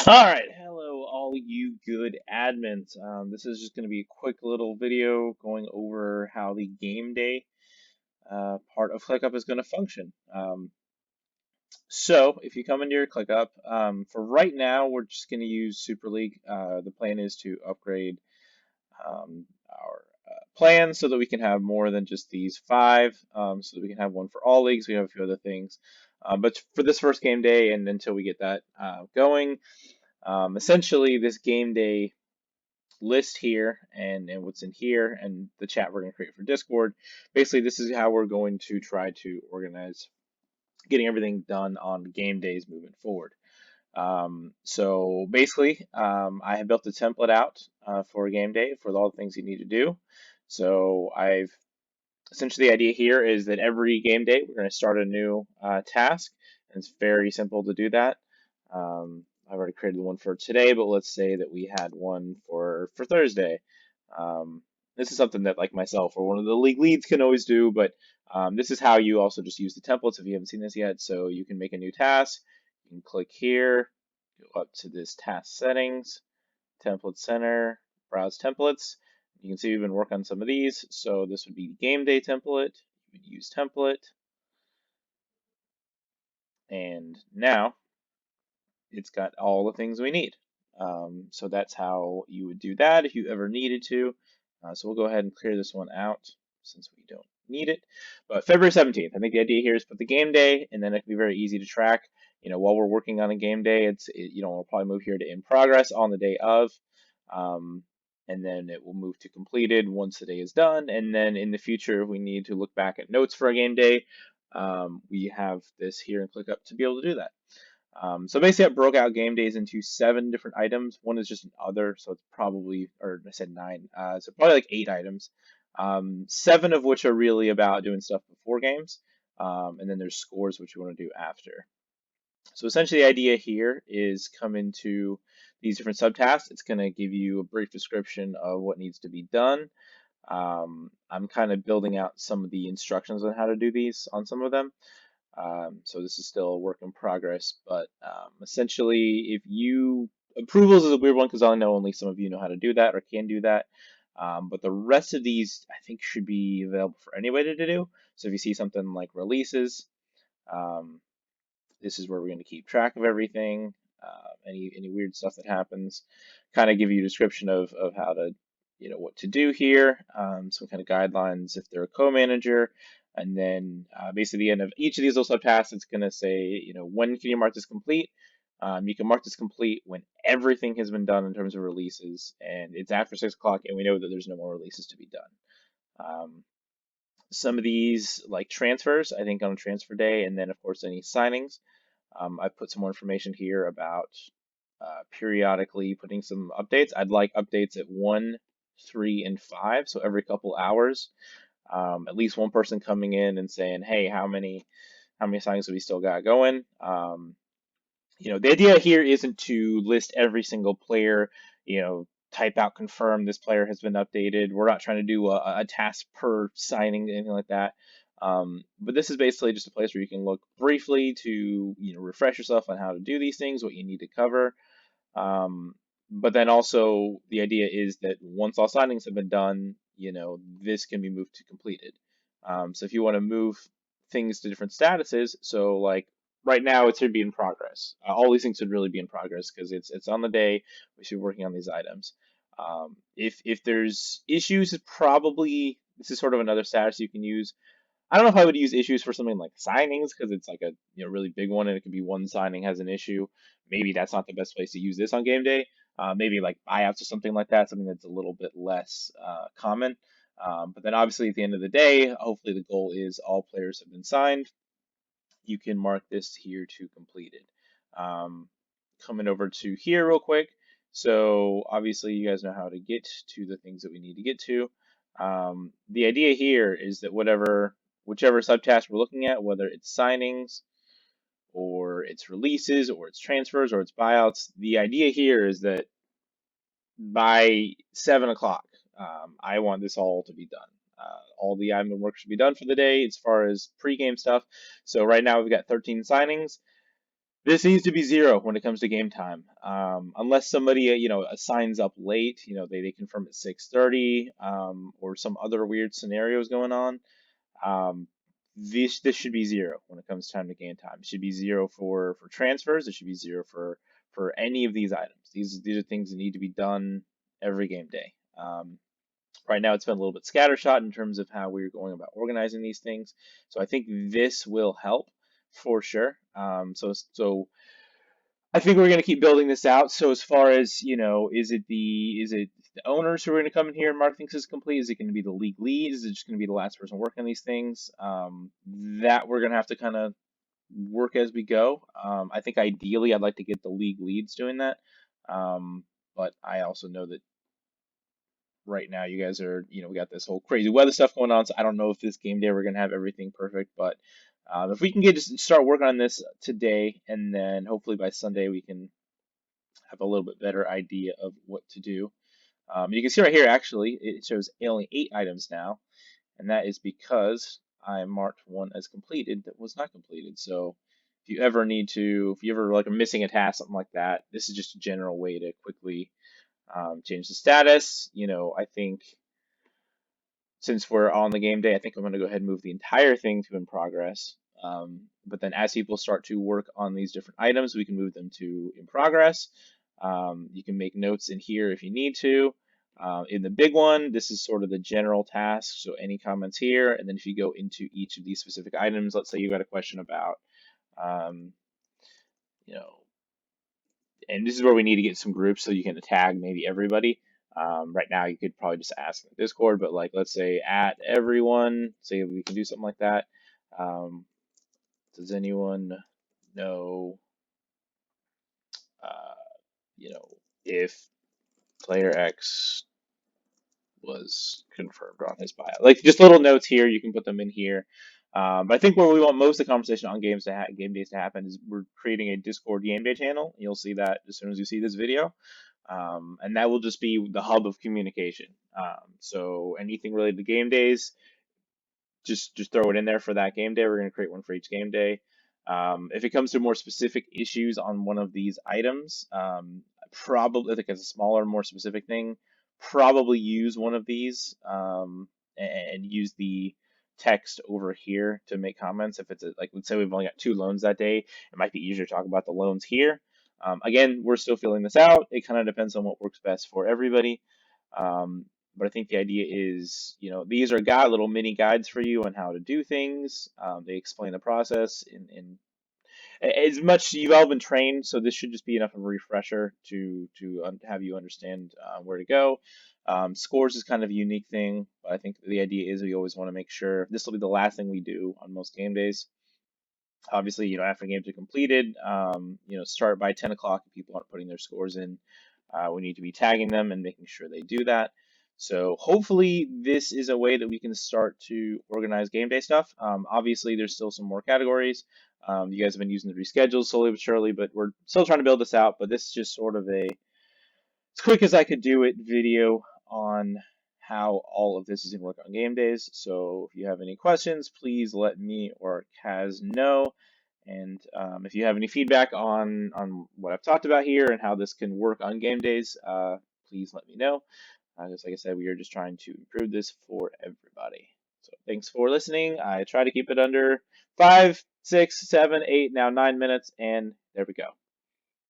All right, hello, all you good admins. This is just going to be a quick little video going over how the game day part of ClickUp is going to function. So, if you come into your ClickUp, for right now, we're just going to use Super League. The plan is to upgrade our plans so that we can have more than just these five, so that we can have one for all leagues. We have a few other things. But for this first game day, and until we get that going, essentially, this game day list here and what's in here and the chat we're going to create for Discord. Basically, this is how we're going to try to organize getting everything done on game days moving forward. So basically, I have built a template out for a game day for all the things you need to do. So I've essentially the idea here is that every game day we're going to start a new task, and it's very simple to do that. I've already created one for today, but let's say that we had one for Thursday. This is something that like myself or one of the league leads can always do, but this is how you also just use the templates if you haven't seen this yet. So you can make a new task. You can click here, go up to this task settings, template center, browse templates. You can see we've been working on some of these. So this would be game day template. You would use template. And now it's got all the things we need. So that's how you would do that if you ever needed to. So we'll go ahead and clear this one out since we don't need it. But February 17th, I think the idea here is put the game day, and then it can be very easy to track. While we're working on a game day, we'll probably move here to in progress on the day of. And then it will move to completed once the day is done. And then in the future, if we need to look back at notes for a game day, we have this here in ClickUp to be able to do that. So basically, I broke out game days into 7 different items. One is just an other, so it's probably, or I said 9, so probably like 8 items. 7 of which are really about doing stuff before games, and then there's scores, which you want to do after. So essentially, the idea here is come into these different subtasks. It's going to give you a brief description of what needs to be done. I'm kind of building out some of the instructions on how to do these on some of them. So this is still a work in progress, but essentially, if you approvals is a weird one because I know only some of you know how to do that or can do that. But the rest of these, I think, should be available for anybody to do. So if you see something like releases, um, this is where we're going to keep track of everything. Any weird stuff that happens, kind of give you a description of how to, what to do here. Some kind of guidelines if they're a co-manager, and then basically at the end of each of these little subtasks, it's going to say, when can you mark this complete? You can mark this complete when everything has been done in terms of releases, and it's after 6 o'clock, and we know that there's no more releases to be done. Some of these, like transfers, I think on transfer day, and then of course any signings. I put some more information here about periodically putting some updates. I'd like updates at 1, 3, and 5, so every couple hours. At least one person coming in and saying, "Hey, how many signings have we still got going?" The idea here isn't to list every single player. Type out confirm this player has been updated. We're not trying to do a task per signing, anything like that. But this is basically just a place where you can look briefly to refresh yourself on how to do these things, what you need to cover. But then also the idea is that once all signings have been done, this can be moved to completed. So if you want to move things to different statuses, so like right now it should be in progress. All these things should really be in progress because it's on the day we should be working on these items. If there's issues, this is sort of another status you can use. I don't know if I would use issues for something like signings because it's like a really big one and it could be one signing has an issue. Maybe that's not the best place to use this on game day. Maybe like buyouts or something like that, something that's a little bit less common. But then obviously at the end of the day, hopefully the goal is all players have been signed. You can mark this here to completed. Coming over to here real quick. So obviously you guys know how to get to the things that we need to get to. The idea here is that whichever subtask we're looking at, whether it's signings or it's releases or it's transfers or it's buyouts, the idea here is that by 7 o'clock, I want this all to be done. All the admin work should be done for the day as far as pregame stuff. So right now we've got 13 signings. This needs to be zero when it comes to game time. Unless somebody, signs up late, they confirm at 6:30, or some other weird scenarios going on. Um, this should be zero when it comes time to game time. It should be zero for transfers. It should be zero for any of these items. These are things that need to be done every game day. Right now, it's been a little bit scattershot in terms of how we're going about organizing these things. So I think this will help for sure. So I think we're going to keep building this out. So as far as, is it the owners who are going to come in here and mark things as complete? Is it going to be the league lead? Is it just going to be the last person working on these things? That we're going to have to kind of work as we go. I think ideally I'd like to get the league leads doing that. But I also know that right now you guys are, we got this whole crazy weather stuff going on. So I don't know if this game day we're going to have everything perfect, but if we can just start working on this today, and then hopefully by Sunday we can have a little bit better idea of what to do. You can see right here, actually, it shows only 8 items now, and that is because I marked one as completed that was not completed. So if you ever like are missing a task, something like that, this is just a general way to quickly change the status. I think since we're on the game day, I think I'm going to go ahead and move the entire thing to in progress. But then as people start to work on these different items, we can move them to in progress. You can make notes in here if you need to. In the big one, this is sort of the general task. So any comments here, and then if you go into each of these specific items, let's say you got a question about, um, you know, and this is where we need to get some groups so you can tag maybe everybody. Right now, you could probably just ask in the Discord, but like, let's say at everyone, say we can do something like that. Um, does anyone know, uh, you know, if player X was confirmed on his bio? Like, just little notes here, you can put them in here. But I think where we want most of the conversation on game days to happen is we're creating a Discord game day channel. You'll see that as soon as you see this video. And that will just be the hub of communication. So anything related to game days, just throw it in there for that game day. We're going to create one for each game day. If it comes to more specific issues on one of these items, probably, I think it's a smaller, more specific thing, probably use one of these, and use the text over here to make comments. If it's like, let's say we've only got 2 loans that day, it might be easier to talk about the loans here. Again, we're still filling this out. It kind of depends on what works best for everybody. Um, but I think the idea is, these are little mini guides for you on how to do things. They explain the process in as much you've all been trained, so this should just be enough of a refresher to have you understand where to go. Scores is kind of a unique thing, but I think the idea is we always want to make sure this will be the last thing we do on most game days. Obviously, after games are completed, start by 10 o'clock if people aren't putting their scores in. We need to be tagging them and making sure they do that. So hopefully this is a way that we can start to organize game day stuff. Obviously, there's still some more categories. You guys have been using the reschedules slowly but surely, but we're still trying to build this out. But this is just sort of as quick as I could do it video on how all of this is going to work on game days. So if you have any questions, please let me or Kaz know. And if you have any feedback on what I've talked about here and how this can work on game days, please let me know. Just like I said, we are just trying to improve this for everybody. So thanks for listening. I try to keep it under 5, 6, 7, 8, now 9 minutes, and there we go.